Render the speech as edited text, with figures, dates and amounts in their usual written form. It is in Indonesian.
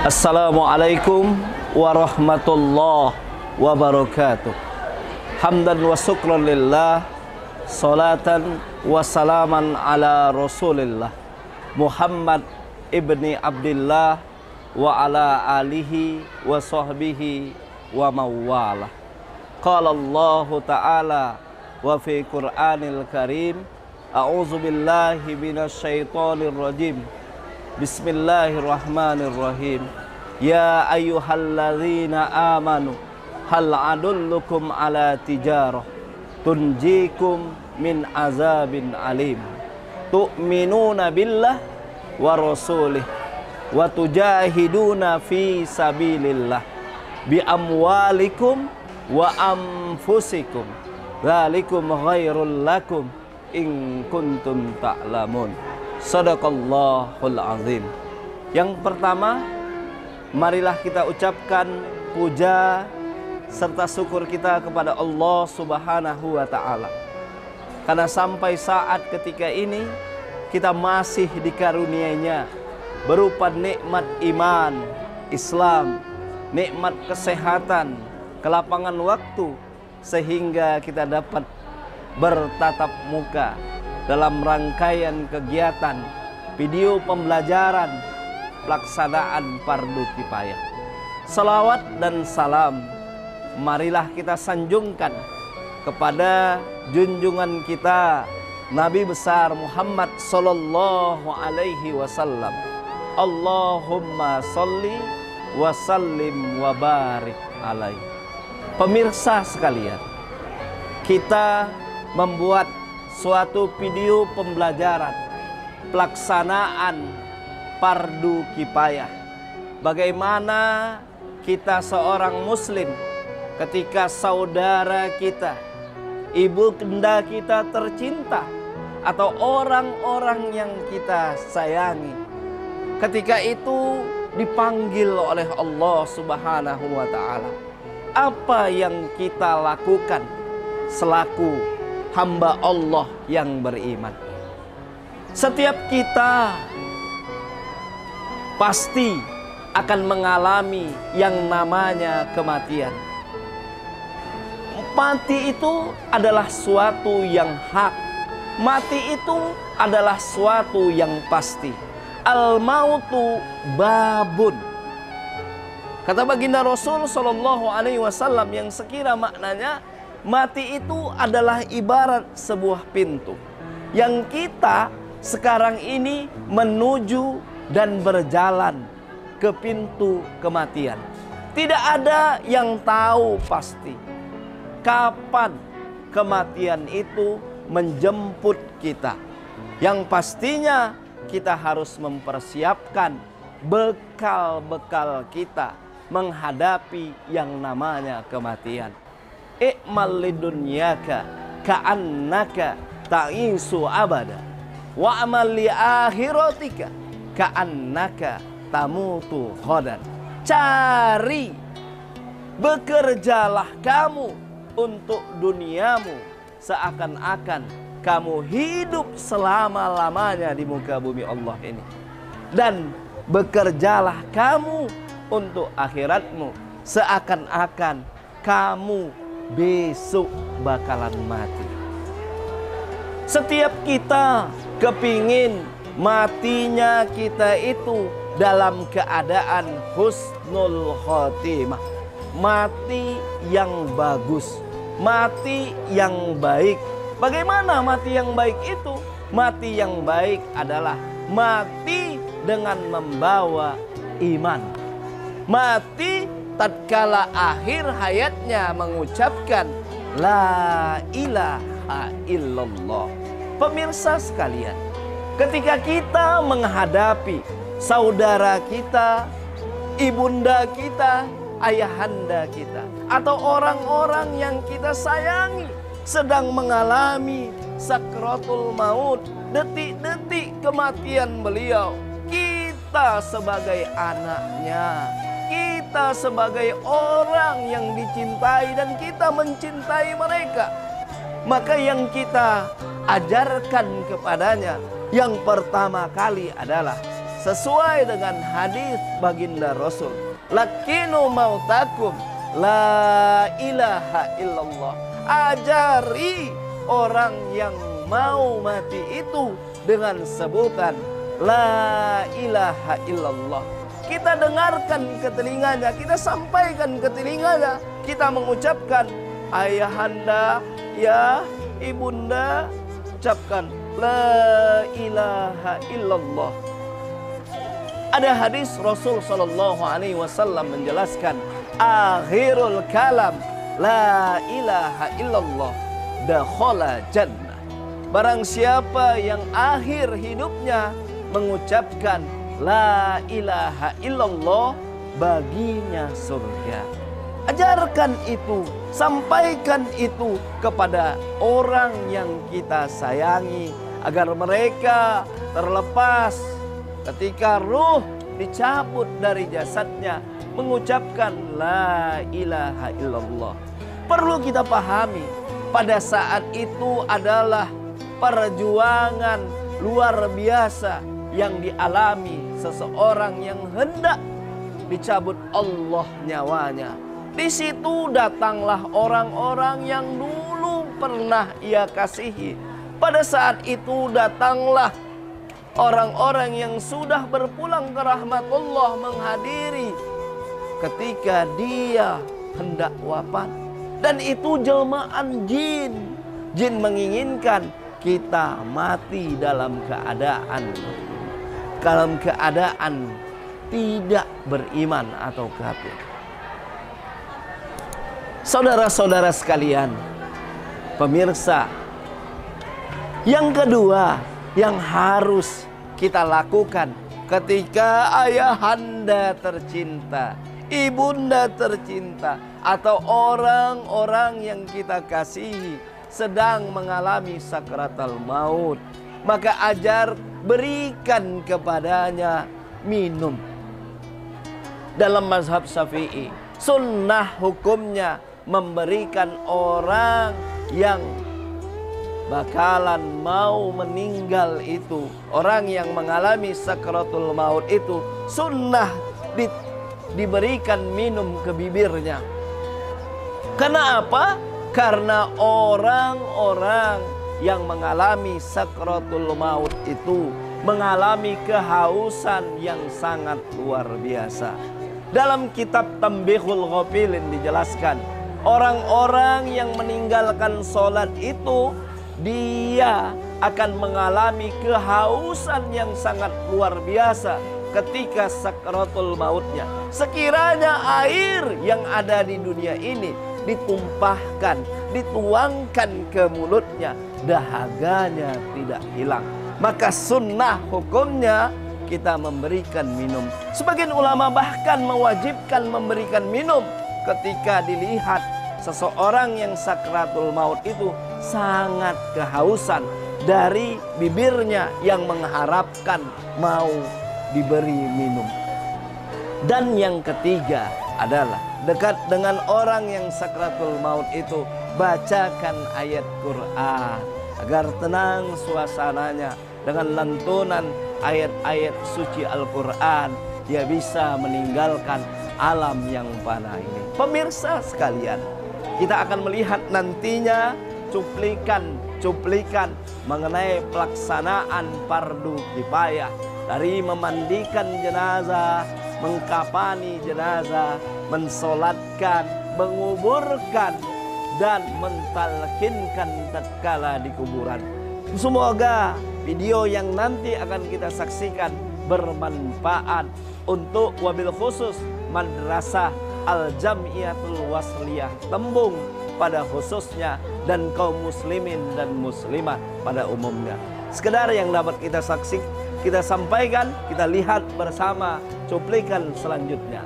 Assalamualaikum warahmatullahi wabarakatuh. Hamdan wa syukran lillah, salatan wa salaman ala rasulillah Muhammad ibni Abdillah wa ala alihi wa sahbihi wa mawalah. Qala Allah ta'ala wa fi Qur'anil Karim, a'udzu billahi minasy syaithanir rajim. Bismillahirrahmanirrahim. Ya ayyuhalladzina amanu hal adullukum ala tijarah tunjikum min azabin alim tu'minuna billah wa rasulih wa tujahiduna fi sabilillah bi amwalikum wa anfusikum dzalikum khairul lakum in kuntum ta'lamun. Shadaqallahul azim. Yang pertama, marilah kita ucapkan puja serta syukur kita kepada Allah Subhanahu wa ta'ala, karena sampai saat ketika ini kita masih dikaruniainya berupa nikmat iman, Islam, nikmat kesehatan, kelapangan waktu, sehingga kita dapat bertatap muka dalam rangkaian kegiatan video pembelajaran pelaksanaan fardu kifayah. Salawat dan salam marilah kita sanjungkan kepada junjungan kita Nabi besar Muhammad sallallahu alaihi wasallam. Allahumma sholli wa sallim wa barik alaihi. Pemirsa sekalian, kita membuat suatu video pembelajaran pelaksanaan fardu kifayah. Bagaimana kita seorang muslim ketika saudara kita, ibunda kita tercinta, atau orang-orang yang kita sayangi, ketika itu dipanggil oleh Allah Subhanahu wa ta'ala, apa yang kita lakukan selaku hamba Allah yang beriman? Setiap kita pasti akan mengalami yang namanya kematian. Mati itu adalah suatu yang hak. Mati itu adalah suatu yang pasti. Al-mautu babun. Kata baginda Rasul sallallahu alaihi wasallam yang sekira maknanya, mati itu adalah ibarat sebuah pintu yang kita sekarang ini menuju dan berjalan ke pintu kematian. Tidak ada yang tahu pasti kapan kematian itu menjemput kita. Yang pastinya kita harus mempersiapkan bekal-bekal kita menghadapi yang namanya kematian. I'mal lidunyaka ka'annaka ta'isu abada wa amal li akhiratika ka'annaka tamutu ghadan. Cari, bekerjalah kamu untuk duniamu seakan-akan kamu hidup selama-lamanya di muka bumi Allah ini, dan bekerjalah kamu untuk akhiratmu seakan-akan kamu besok bakalan mati. Setiap kita kepingin matinya kita itu dalam keadaan husnul khotimah, mati yang bagus, mati yang baik. Bagaimana mati yang baik itu? Mati yang baik adalah mati dengan membawa iman. Mati tatkala akhir hayatnya mengucapkan la ilaha illallah. Pemirsa sekalian, ketika kita menghadapi saudara kita, ibunda kita, ayahanda kita, atau orang-orang yang kita sayangi sedang mengalami sakratul maut, detik-detik kematian beliau, kita sebagai anaknya, kita sebagai orang yang dicintai dan kita mencintai mereka, maka yang kita ajarkan kepadanya yang pertama kali adalah sesuai dengan hadis baginda Rasul. Lakinu mautakum la ilaha illallah. Ajari orang yang mau mati itu dengan sebutan la ilaha illallah. Kita dengarkan ke telinganya, kita sampaikan ke telinganya, kita mengucapkan ayahanda, ya ibunda, ucapkan la ilaha illallah. Ada hadis Rasul sallallahu alaihi wasallam menjelaskan akhirul kalam la ilaha illallah dakhala jannah. Barang siapa yang akhir hidupnya mengucapkan la ilaha illallah, baginya surga. Ajarkan itu, sampaikan itu kepada orang yang kita sayangi, agar mereka terlepas ketika ruh dicabut dari jasadnya mengucapkan la ilaha illallah. Perlu kita pahami, pada saat itu adalah perjuangan luar biasa yang dialami seseorang yang hendak dicabut Allah nyawanya. Di situ datanglah orang-orang yang dulu pernah ia kasihi. Pada saat itu datanglah orang-orang yang sudah berpulang ke rahmat Allah menghadiri ketika dia hendak wafat. Dan itu jelmaan jin. Jin menginginkan kita mati dalam keadaan tidak beriman atau kafir. Saudara-saudara sekalian, pemirsa, yang kedua yang harus kita lakukan ketika ayahanda tercinta, ibunda tercinta, atau orang-orang yang kita kasihi sedang mengalami sakratul maut, maka berikan kepadanya minum. Dalam mazhab Syafi'i, sunnah hukumnya memberikan orang yang bakalan mau meninggal itu, orang yang mengalami sakratul maut itu, sunnah diberikan minum ke bibirnya. Karena apa? Karena orang-orang yang mengalami sakratul maut itu mengalami kehausan yang sangat luar biasa. Dalam kitab Tambihul Ghafilin dijelaskan, orang-orang yang meninggalkan sholat itu dia akan mengalami kehausan yang sangat luar biasa ketika sakratul mautnya. Sekiranya air yang ada di dunia ini ditumpahkan, dituangkan ke mulutnya, dahaganya tidak hilang. Maka sunnah hukumnya kita memberikan minum. Sebagian ulama bahkan mewajibkan memberikan minum ketika dilihat seseorang yang sakratul maut itu sangat kehausan dari bibirnya yang mengharapkan mau diberi minum. Dan yang ketiga adalah dekat dengan orang yang sakratul maut itu, bacakan ayat Quran agar tenang suasananya. Dengan lantunan ayat-ayat suci Al-Quran, dia bisa meninggalkan alam yang fana ini. Pemirsa sekalian, kita akan melihat nantinya cuplikan mengenai pelaksanaan fardu kifayah, dari memandikan jenazah, mengkafani jenazah, mensolatkan, menguburkan, dan mentalkinkan tatkala di kuburan. Semoga video yang nanti akan kita saksikan bermanfaat untuk wabil khusus Madrasah Al-Jamiatul Wasliyah Tembung pada khususnya, dan kaum muslimin dan muslimat pada umumnya. Sekedar yang dapat kita saksikan, kita sampaikan, kita lihat bersama cuplikan selanjutnya.